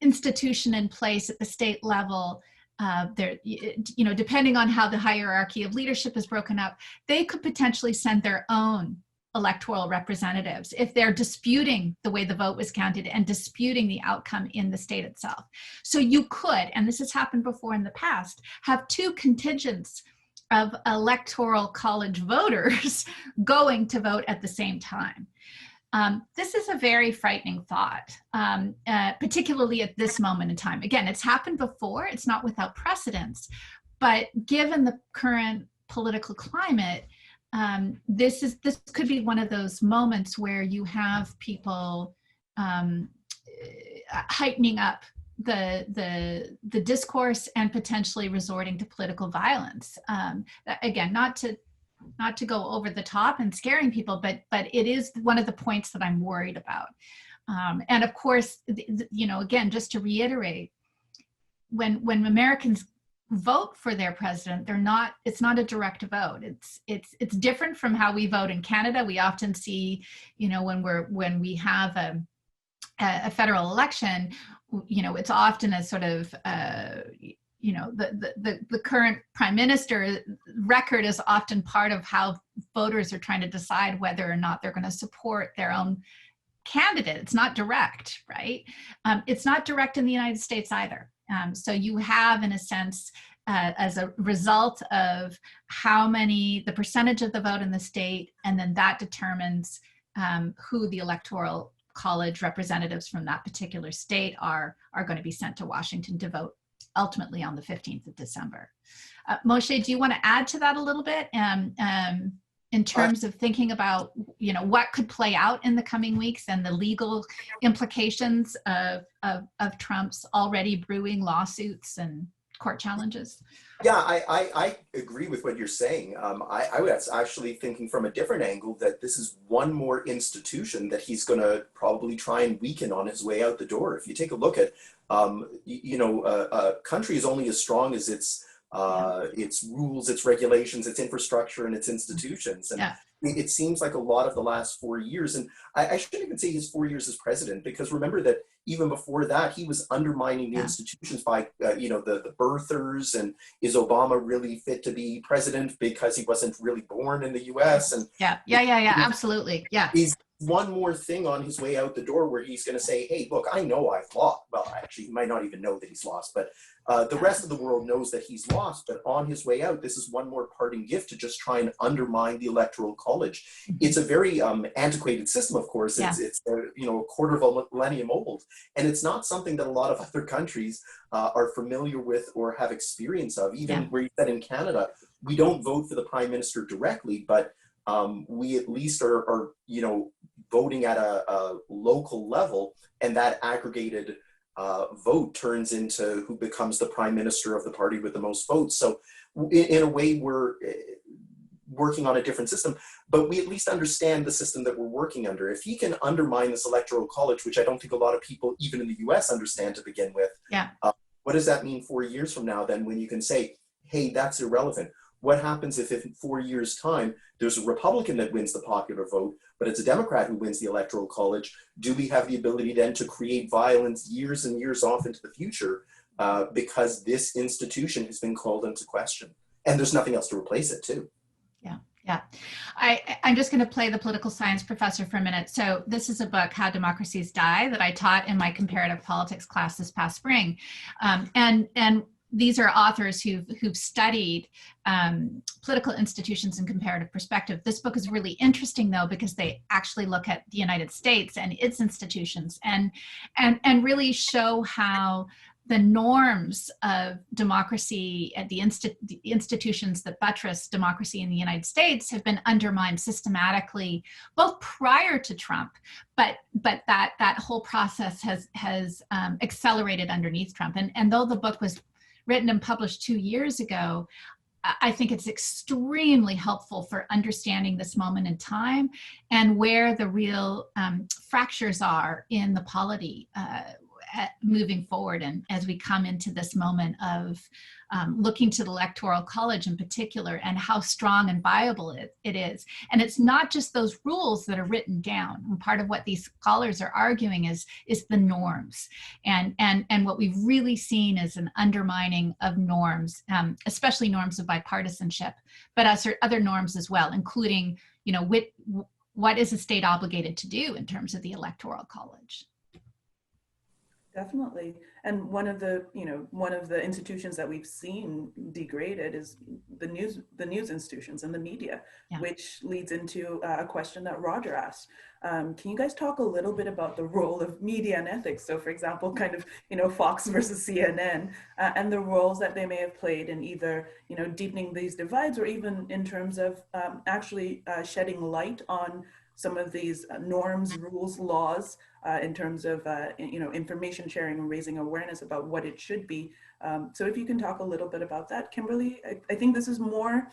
institution in place at the state level, depending on how the hierarchy of leadership is broken up, they could potentially send their own electoral representatives if they're disputing the way the vote was counted and disputing the outcome in the state itself. So you could, and this has happened before in the past, have two contingents of Electoral College voters going to vote at the same time. This is a very frightening thought, particularly at this moment in time. Again, it's happened before, it's not without precedence, but given the current political climate, this could be one of those moments where you have people heightening up the discourse and potentially resorting to political violence. Again, not to not to go over the top and scaring people, but it is one of the points that I'm worried about. And of course, you know, again, just to reiterate, when Americans vote for their president, it's not a direct vote. It's different from how we vote in Canada. We often see, you know, when we have a federal election, you know, it's often a sort of you know, the current prime minister record is often part of how voters are trying to decide whether or not they're going to support their own candidate. It's not direct, right? It's not direct in the United States either. So you have, in a sense, as a result of the percentage of the vote in the state, and then that determines who the Electoral College representatives from that particular state are going to be sent to Washington to vote ultimately on the 15th of December. Moshe, do you want to add to that a little bit? In terms of thinking about, you know, what could play out in the coming weeks and the legal implications of Trump's already brewing lawsuits and court challenges? Yeah, I agree with what you're saying. I was actually thinking from a different angle that this is one more institution that he's going to probably try and weaken on his way out the door. If you take a look at, you know, a country is only as strong as its rules, its regulations, its infrastructure, and its institutions. And it seems like a lot of the last 4 years, and I shouldn't even say his 4 years as president, because remember that even before that, he was undermining the institutions by, you know, the birthers, and is Obama really fit to be president because he wasn't really born in the U.S.? And absolutely. Yeah. He's one more thing on his way out the door where he's going to say, hey, look, I know I've lost. Well, actually, he might not even know that he's lost, but the rest of the world knows that he's lost. But on his way out, this is one more parting gift to just try and undermine the Electoral College. It's a very antiquated system, of course. It's you know, a quarter of a millennium old. And it's not something that a lot of other countries are familiar with or have experience of. Even where you said in Canada, we don't vote for the prime minister directly, but we at least are, you know, voting at a local level, and that aggregated vote turns into who becomes the prime minister of the party with the most votes. So in a way, we're working on a different system, but we at least understand the system that we're working under. If he can undermine this Electoral College, which I don't think a lot of people, even in the US, understand to begin with, what does that mean 4 years from now then, when you can say, hey, that's irrelevant? What happens if in 4 years' time, there's a Republican that wins the popular vote, but it's a Democrat who wins the Electoral College? Do we have the ability then to create violence years and years off into the future because this institution has been called into question? And there's nothing else to replace it, too. Yeah. I'm just going to play the political science professor for a minute. So this is a book, How Democracies Die, that I taught in my comparative politics class this past spring. And these are authors who've studied political institutions in comparative perspective. This book is really interesting, though, because they actually look at the United States and its institutions and really show how the norms of democracy and the institutions that buttress democracy in the United States have been undermined systematically, both prior to Trump, but that whole process has accelerated underneath Trump. And though the book was written and published 2 years ago, I think it's extremely helpful for understanding this moment in time and where the real fractures are in the polity moving forward, and as we come into this moment of looking to the Electoral College in particular and how strong and viable it is. And it's not just those rules that are written down. And part of what these scholars are arguing is the norms. And what we've really seen is an undermining of norms, especially norms of bipartisanship, but other norms as well, including, you know, what is a state obligated to do in terms of the Electoral College. Definitely. And one of the institutions that we've seen degraded is the news institutions and the media, which leads into a question that Roger asked. Can you guys talk a little bit about the role of media and ethics? So for example, kind of, you know, Fox versus CNN and the roles that they may have played in either, you know, deepening these divides or even in terms of actually shedding light on some of these norms, rules, laws, in terms of you know, information sharing and raising awareness about what it should be. So if you can talk a little bit about that, Kimberley. I think this is more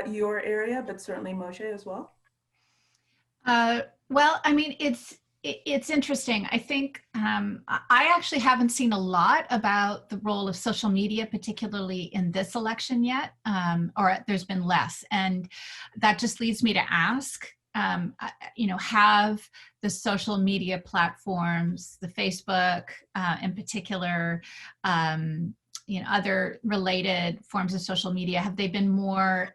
Your area, but certainly Moshe as well. Well, I mean, it's interesting. I think I actually haven't seen a lot about the role of social media, particularly in this election yet, or there's been less. And that just leads me to ask, have the social media platforms, the Facebook in particular, other related forms of social media, have they been more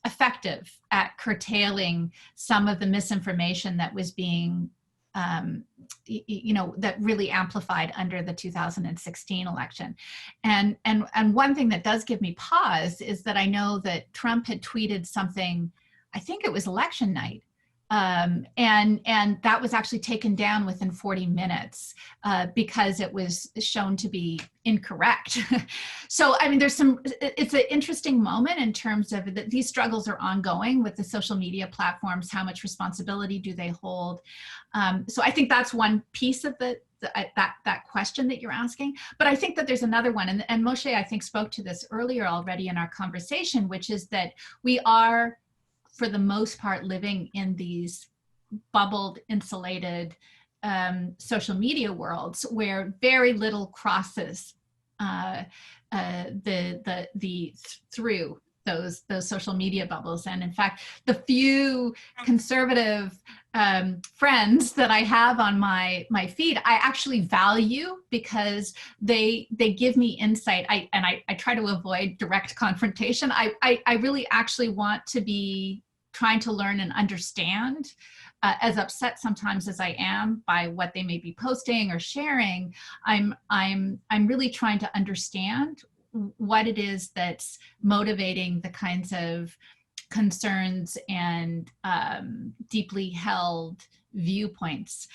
effective at curtailing some of the misinformation that was being, that really amplified under the 2016 election. And one thing that does give me pause is that I know that Trump had tweeted something, I think it was election night, and that was actually taken down within 40 minutes because it was shown to be incorrect. So, I mean, it's an interesting moment in terms of that these struggles are ongoing with the social media platforms. How much responsibility do they hold? So I think that's one piece of that question that you're asking. But I think that there's another one, and Moshe, I think, spoke to this earlier already in our conversation, which is that we are, for the most part, living in these bubbled, insulated social media worlds where very little crosses through those social media bubbles. And in fact, the few conservative friends that I have on my feed, I actually value because they give me insight. I try to avoid direct confrontation. I really actually want to be trying to learn and understand, as upset sometimes as I am by what they may be posting or sharing. I'm really trying to understand what it is that's motivating the kinds of concerns and deeply held viewpoints.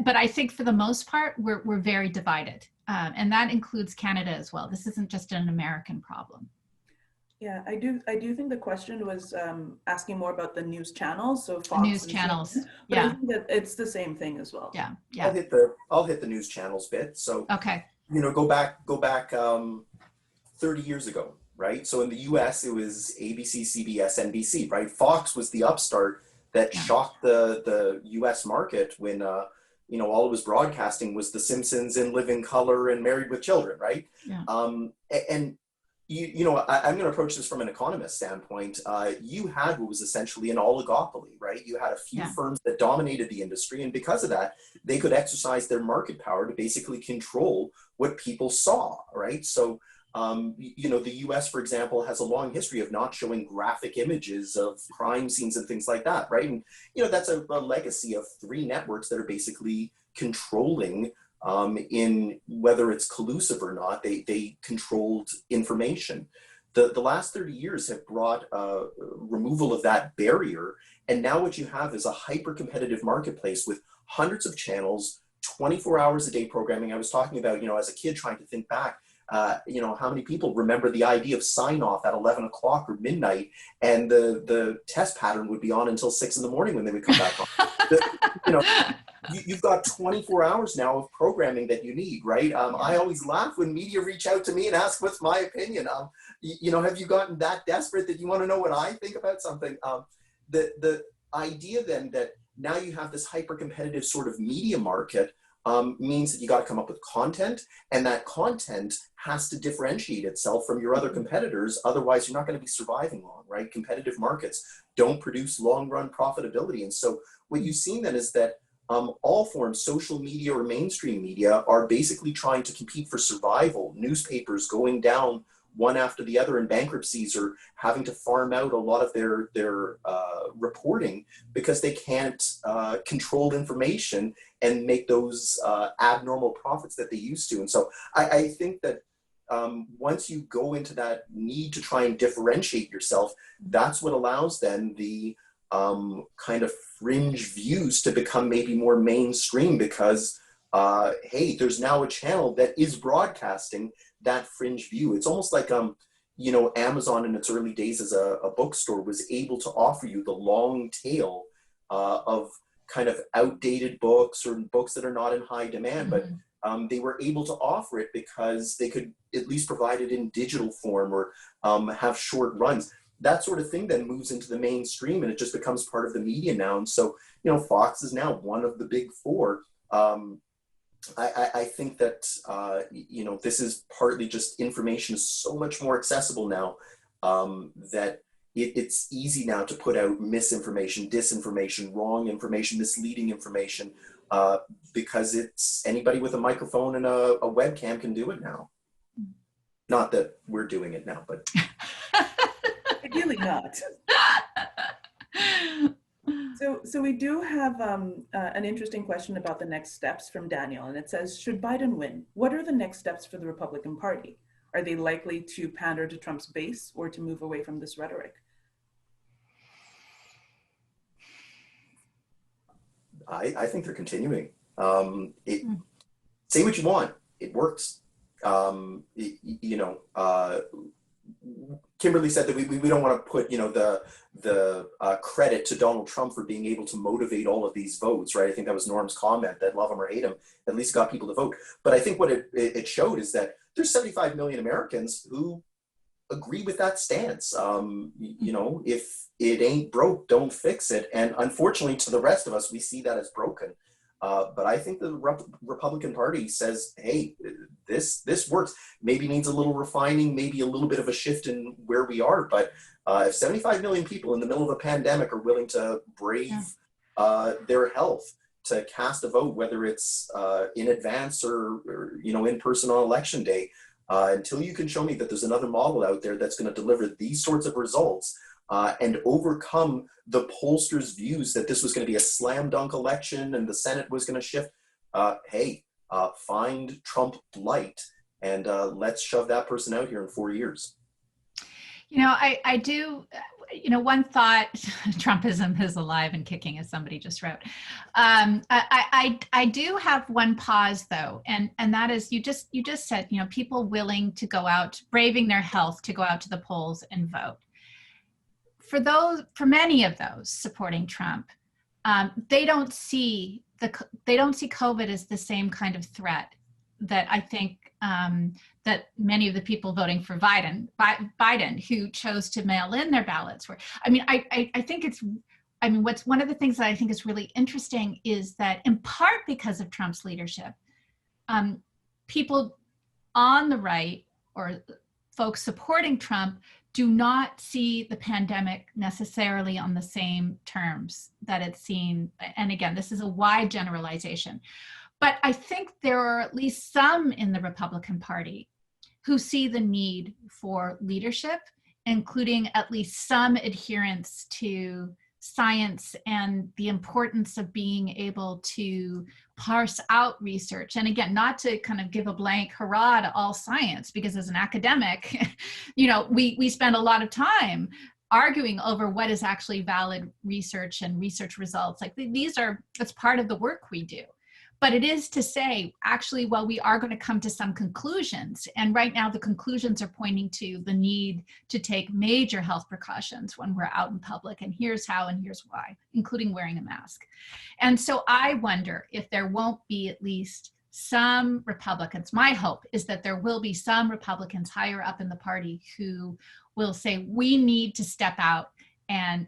But I think for the most part, we're very divided, and that includes Canada as well. This isn't just an American problem. Yeah, I do think the question was asking more about the news channels, so Fox news channels. CNN, but I think that it's the same thing as well. Yeah. I'll hit the news channels bit. So okay, go back 30 years ago, right? So in the US, it was ABC, CBS, NBC, right? Fox was the upstart that shocked the US market when all it was broadcasting was The Simpsons and Living Color and Married with Children, right? Yeah. And I'm going to approach this from an economist standpoint. You had what was essentially an oligopoly, right? You had a few firms that dominated the industry, and because of that, they could exercise their market power to basically control what people saw, right? So, the US, for example, has a long history of not showing graphic images of crime scenes and things like that, right? And, that's a legacy of three networks that are basically controlling in whether it's collusive or not. They controlled information. The last 30 years have brought removal of that barrier. And now what you have is a hyper-competitive marketplace with hundreds of channels, 24 hours a day programming. I was talking about, as a kid trying to think back, how many people remember the idea of sign off at 11 o'clock or midnight, and the test pattern would be on until 6 in the morning when they would come back on. You've got 24 hours now of programming that you need, right? I always laugh when media reach out to me and ask, what's my opinion? Have you gotten that desperate that you want to know what I think about something? The idea then that now you have this hyper-competitive sort of media market means that you got to come up with content, and that content has to differentiate itself from your other competitors. Otherwise, you're not going to be surviving long, right? Competitive markets don't produce long-run profitability. And so what you've seen then is that all forms, social media or mainstream media, are basically trying to compete for survival. Newspapers going down one after the other in bankruptcies, or having to farm out a lot of their reporting because they can't control information and make those abnormal profits that they used to. And so I think that once you go into that need to try and differentiate yourself, that's what allows then the kind of fringe views to become maybe more mainstream, because hey, there's now a channel that is broadcasting that fringe view. It's almost like Amazon in its early days as a bookstore was able to offer you the long tail of kind of outdated books or books that are not in high demand, but they were able to offer it because they could at least provide it in digital form or have short runs. that sort of thing then moves into the mainstream and it just becomes part of the media now. And so, Fox is now one of the big four. I think that, this is partly just information is so much more accessible now, that it's easy now to put out misinformation, disinformation, wrong information, misleading information, because it's anybody with a microphone and a webcam can do it now. Not that we're doing it now, but ideally not. So we do have an interesting question about the next steps from Daniel, and it says, should Biden win, what are the next steps for the Republican Party? Are they likely to pander to Trump's base or to move away from this rhetoric? I think they're continuing. Say what you want, it works. Kimberley said that we don't want to put the credit to Donald Trump for being able to motivate all of these votes, right? I think that was Norm's comment, that love him or hate him, at least got people to vote. But I think what it showed is that there's 75 million Americans who agree with that stance. If it ain't broke, don't fix it. And unfortunately, to the rest of us, we see that as broken. But I think the Republican Party says, hey, this works. Maybe needs a little refining, maybe a little bit of a shift in where we are. But if 75 million people in the middle of a pandemic are willing to brave their health to cast a vote, whether it's in advance or in person on election day, until you can show me that there's another model out there that's going to deliver these sorts of results, and overcome the pollsters' views that this was going to be a slam dunk election and the Senate was going to shift. Find Trump light and let's shove that person out here in 4 years. I do, one thought, Trumpism is alive and kicking, as somebody just wrote. I do have one pause though, and that is, you just said, people willing to go out, braving their health to go out to the polls and vote. For many of those supporting Trump, they don't see COVID as the same kind of threat that I think that many of the people voting for Biden who chose to mail in their ballots were. I think what's one of the things that I think is really interesting is that in part because of Trump's leadership, people on the right or folks supporting Trump do not see the pandemic necessarily on the same terms that it's seen. And again, this is a wide generalization. But I think there are at least some in the Republican Party who see the need for leadership, including at least some adherence to science and the importance of being able to parse out research. And again, not to kind of give a blank hurrah to all science, because as an academic, we spend a lot of time arguing over what is actually valid research and research results. Like it's part of the work we do. But it is to say, actually, well, we are going to come to some conclusions. And right now, the conclusions are pointing to the need to take major health precautions when we're out in public. And here's how and here's why, including wearing a mask. And so I wonder if there won't be at least some Republicans. My hope is that there will be some Republicans higher up in the party who will say, we need to step out and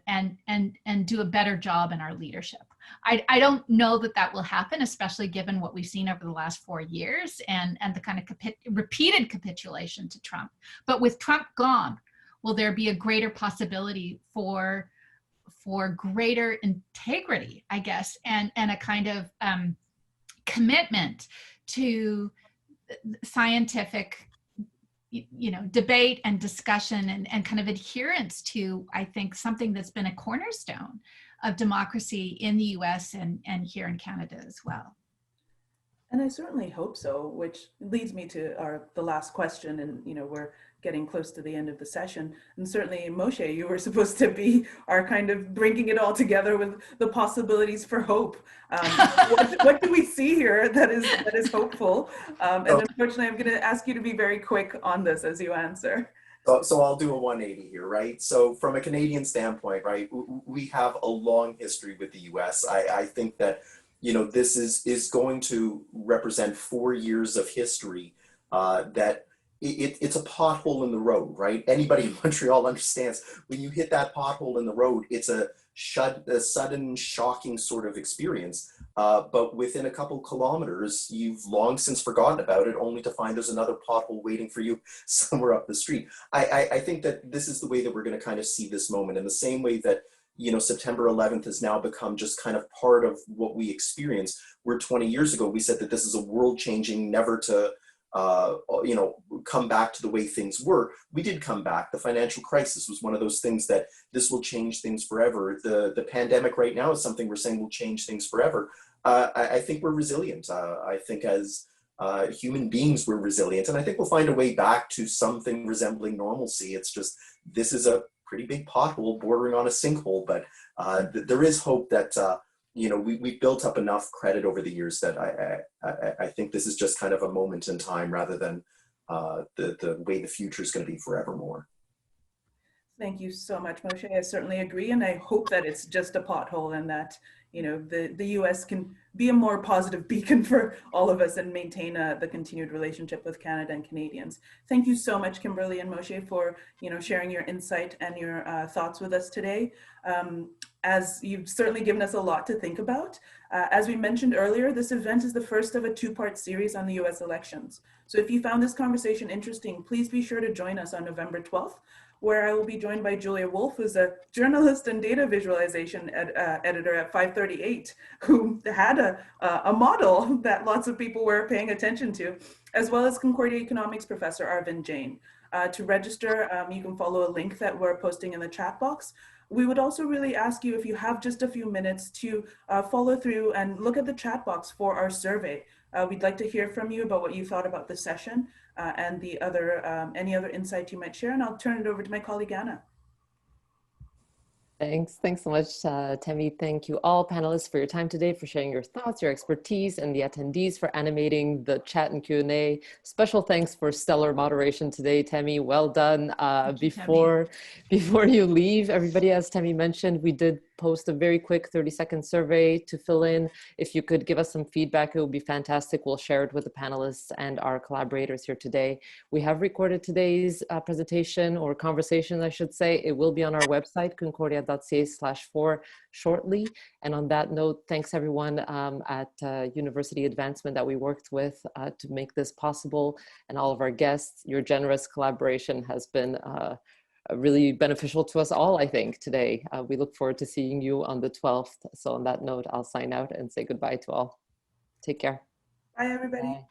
do a better job in our leadership. I don't know that will happen, especially given what we've seen over the last 4 years and the kind of repeated capitulation to Trump. But with Trump gone, will there be a greater possibility for greater integrity, I guess, and a kind of commitment to scientific debate and discussion and kind of adherence to, I think, something that's been a cornerstone of democracy in the US and here in Canada as well. And I certainly hope so, which leads me to the last question. And, we're getting close to the end of the session. And certainly, Moshe, you were supposed to be our kind of bringing it all together with the possibilities for hope. What do we see here that is hopeful? And unfortunately, I'm going to ask you to be very quick on this as you answer. So I'll do a 180 here, right? So from a Canadian standpoint, right, we have a long history with the US. I think that, this is going to represent 4 years of history that it's a pothole in the road, right? Anybody in Montreal understands when you hit that pothole in the road, it's a sudden, shocking sort of experience. But within a couple kilometers, you've long since forgotten about it, only to find there's another pothole waiting for you somewhere up the street. I think that this is the way that we're going to kind of see this moment, in the same way that, you know, September 11th has now become just kind of part of what we experience, where 20 years ago we said that this is a world-changing, never to you know, come back to the way things were. We did come back. The financial crisis was one of those things that this will change things forever. The pandemic right now is something we're saying will change things forever. I think we're resilient. I think as human beings, we're resilient. And I think we'll find a way back to something resembling normalcy. It's just, this is a pretty big pothole bordering on a sinkhole, but there is hope that you know, we built up enough credit over the years that I think this is just kind of a moment in time, rather than the way the future is going to be forevermore. Thank you so much, Moshe. I certainly agree, and I hope that it's just a pothole, and that, you know, the U.S. can be a more positive beacon for all of us and maintain the continued relationship with Canada and Canadians. Thank you so much, Kimberley and Moshe, for, you know, sharing your insight and your thoughts with us today. As you've certainly given us a lot to think about. As we mentioned earlier, this event is the first of a two-part series on the US elections. So if you found this conversation interesting, please be sure to join us on November 12th, where I will be joined by Julia Wolf, who's a journalist and data visualization editor at 538, who had a model that lots of people were paying attention to, as well as Concordia economics professor Arvind Jain. To register, you can follow a link that we're posting in the chat box. We would also really ask you, if you have just a few minutes, to follow through and look at the chat box for our survey. We'd like to hear from you about what you thought about the session and the other any other insight you might share. And I'll turn it over to my colleague, Anna. Thanks so much, Temi. Thank you all panelists for your time today, for sharing your thoughts, your expertise, and the attendees for animating the chat and Q&A. Special thanks for stellar moderation today, Temi. Well done. Before you leave, everybody, as Temi mentioned, we did post a very quick 30-second survey to fill in. If you could give us some feedback, it would be fantastic. We'll share it with the panelists and our collaborators here today. We have recorded today's presentation, or conversation, I should say. It will be on our website, concordia.ca/4 shortly. And on that note, thanks everyone at University Advancement that we worked with to make this possible, and all of our guests. Your generous collaboration has been really beneficial to us all, I think, today. We look forward to seeing you on the 12th. So on that note, I'll sign out and say goodbye to all. Take care. Bye, everybody. Bye.